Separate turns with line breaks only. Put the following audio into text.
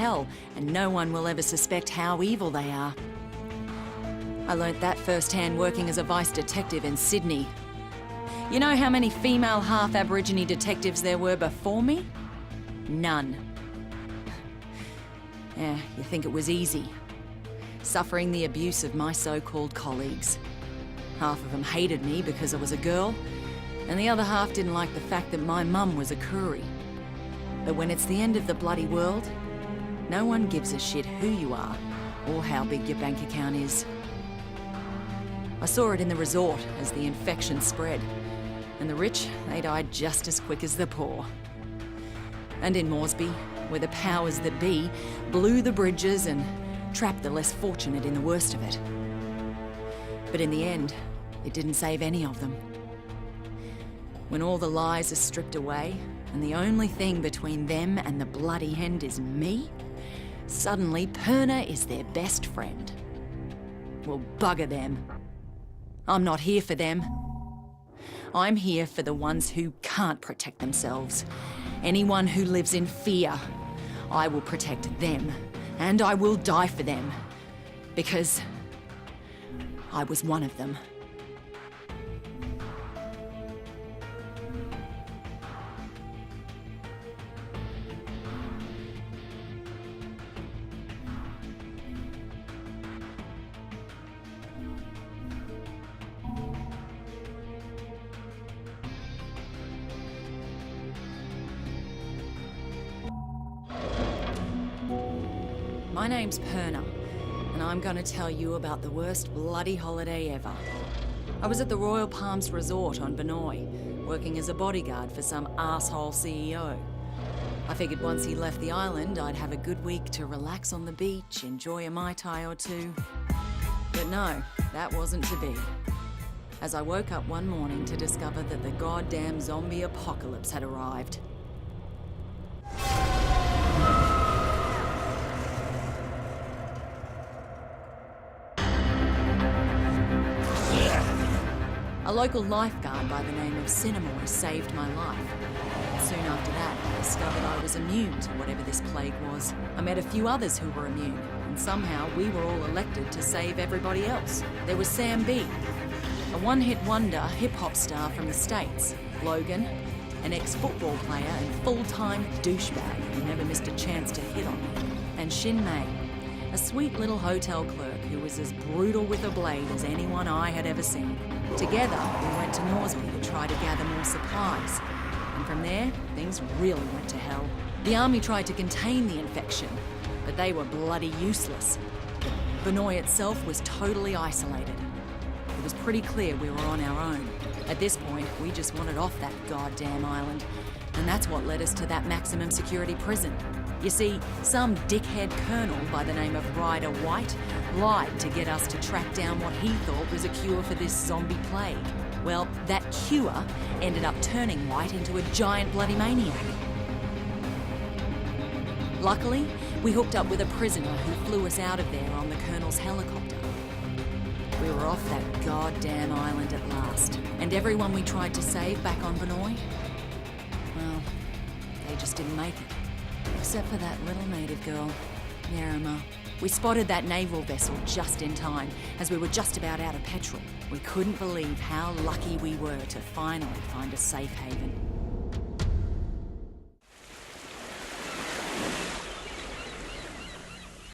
hell, and no one will ever suspect how evil they are. I learnt that firsthand working as a vice detective in Sydney. You know how many female half-Aborigine detectives there were before me? None. Yeah, you think it was easy. Suffering the abuse of my so-called colleagues. Half of them hated me because I was a girl, and the other half didn't like the fact that my mum was a Koori. But when it's the end of the bloody world, no one gives a shit who you are or how big your bank account is. I saw it in the resort as the infection spread, and the rich, they died just as quick as the poor. And in Moresby, where the powers that be blew the bridges and trapped the less fortunate in the worst of it. But in the end, it didn't save any of them. When all the lies are stripped away, and the only thing between them and the bloody end is me, suddenly Purna is their best friend. Well, bugger them. I'm not here for them. I'm here for the ones who can't protect themselves. Anyone who lives in fear. I will protect them, and I will die for them. Because I was one of them. My name's Purna, and I'm going to tell you about the worst bloody holiday ever. I was at the Royal Palms Resort on Benoi, working as a bodyguard for some asshole CEO. I figured once he left the island, I'd have a good week to relax on the beach, enjoy a Mai Tai or two. But no, that wasn't to be. As I woke up one morning to discover that the goddamn zombie apocalypse had arrived. A local lifeguard by the name of Cinnamore saved my life. Soon after that, I discovered I was immune to whatever this plague was. I met a few others who were immune, and somehow we were all elected to save everybody else. There was Sam B, a one-hit wonder hip-hop star from the States. Logan, an ex-football player and full-time douchebag who never missed a chance to hit on me. And Shin Mei, a sweet little hotel clerk who was as brutal with a blade as anyone I had ever seen. Together, we went to Moresby to try to gather more supplies. And from there, things really went to hell. The army tried to contain the infection, but they were bloody useless. Benoi itself was totally isolated. It was pretty clear we were on our own. At this point, we just wanted off that goddamn island. And that's what led us to that maximum security prison. You see, some dickhead colonel by the name of Ryder White lied to get us to track down what he thought was a cure for this zombie plague. Well, that cure ended up turning White into a giant bloody maniac. Luckily, we hooked up with a prisoner who flew us out of there on the colonel's helicopter. We were off that goddamn island at last. And everyone we tried to save back on Benoi, well, they just didn't make it. Except for that little native girl, Yarima. We spotted that naval vessel just in time, as we were just about out of petrol. We couldn't believe how lucky we were to finally find a safe haven.